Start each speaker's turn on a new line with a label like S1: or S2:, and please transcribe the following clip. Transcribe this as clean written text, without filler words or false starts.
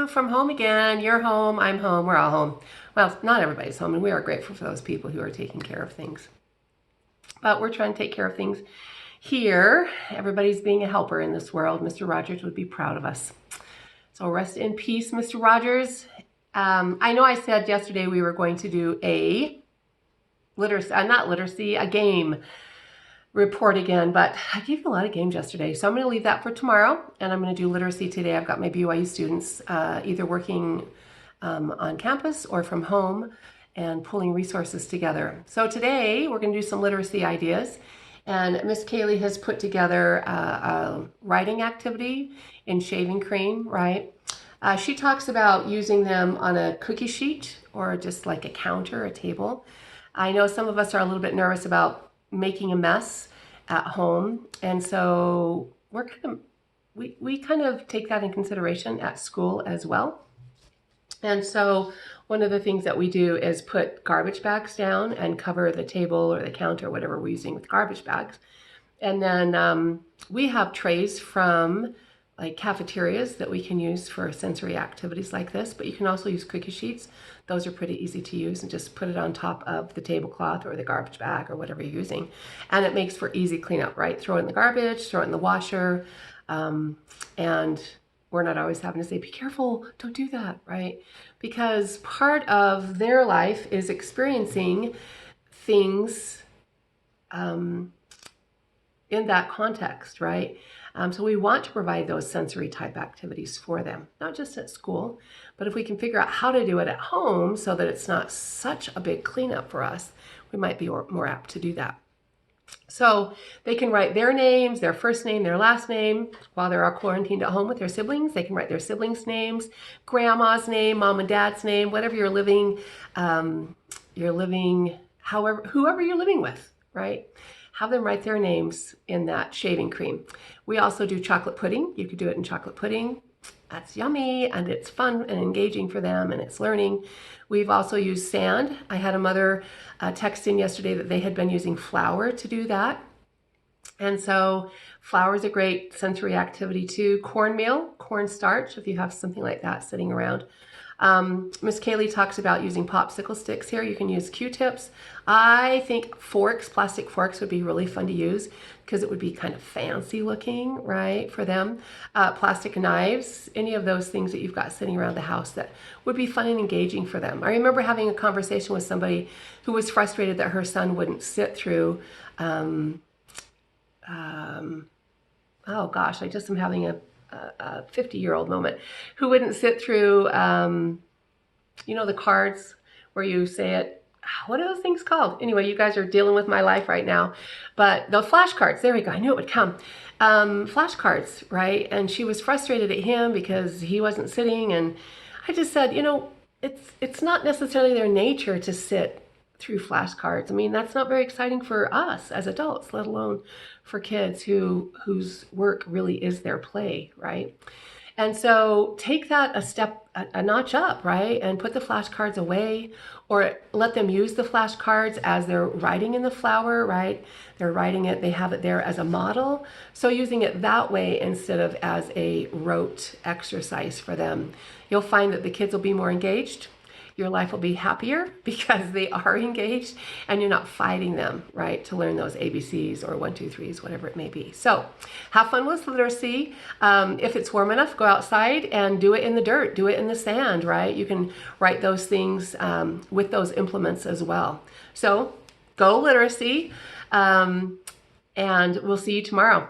S1: from home again. You're home, I'm home, we're all home. Well, not everybody's home, and we are grateful for those people who are taking care of things. But we're trying to take care of things here. Everybody's being a helper in this world. Mr. Rogers would be proud of us. So rest in peace, Mr. Rogers. I know I said yesterday we were going to do a a game report again, but I gave you a lot of games yesterday, so I'm going to leave that for tomorrow, and I'm going to do literacy today. I've got my BYU students either working on campus or from home and pulling resources together. So today we're going to do some literacy ideas, and Miss Kaylee has put together a writing activity in shaving cream, right? She talks about using them on a cookie sheet or just like a counter, a table. I know some of us are a little bit nervous about making a mess at home, and so we kind of take that in consideration at school as well. And so one of the things that we do is put garbage bags down and cover the table or the counter, whatever we're using with garbage bags. And then we have trays from like cafeterias that we can use for sensory activities like this, but you can also use cookie sheets. Those are pretty easy to use, and just put it on top of the tablecloth or the garbage bag or whatever you're using. And it makes for easy cleanup, right? Throw it in the garbage, throw it in the washer, and we're not always having to say, be careful, don't do that, right? Because part of their life is experiencing things in that context, right? So we want to provide those sensory type activities for them, not just at school, but if we can figure out how to do it at home so that it's not such a big cleanup for us, we might be more apt to do that. So they can write their names, their first name, their last name. While they're all quarantined at home with their siblings, they can write their siblings' names, grandma's name, mom and dad's name, whatever you're living, whoever you're living with, right? Have them write their names in that shaving cream. We also do chocolate pudding. You could do it in chocolate pudding. That's yummy, and it's fun and engaging for them, and it's learning. We've also used sand. I had a mother text in yesterday that they had been using flour to do that. And so flour is a great sensory activity too. Cornmeal, cornstarch, if you have something like that sitting around. Miss Kaylee talks about using popsicle sticks here. You can use Q-tips. I think forks, plastic forks would be really fun to use because it would be kind of fancy looking, right, for them. Plastic knives, any of those things that you've got sitting around the house that would be fun and engaging for them. I remember having a conversation with somebody who was frustrated that her son wouldn't sit through, oh gosh, I just am having a 50-year-old moment, who wouldn't sit through, the cards where you say it. What are those things called? Anyway, you guys are dealing with my life right now. But the flashcards, there we go. I knew it would come. Flashcards, right? And she was frustrated at him because he wasn't sitting. And I just said, it's not necessarily their nature to sit through flashcards. I mean, that's not very exciting for us as adults, let alone for kids whose work really is their play, right? And so take that a notch up, right? And put the flashcards away, or let them use the flashcards as they're writing in the flower, right? They're writing it, they have it there as a model. So using it that way instead of as a rote exercise for them. You'll find that the kids will be more engaged. Your life will be happier because they are engaged, and you're not fighting them, right, to learn those ABCs or 1, 2, 3s, whatever it may be. So have fun with literacy. If it's warm enough, go outside and do it in the dirt, do it in the sand, right? You can write those things with those implements as well. So go literacy, and we'll see you tomorrow.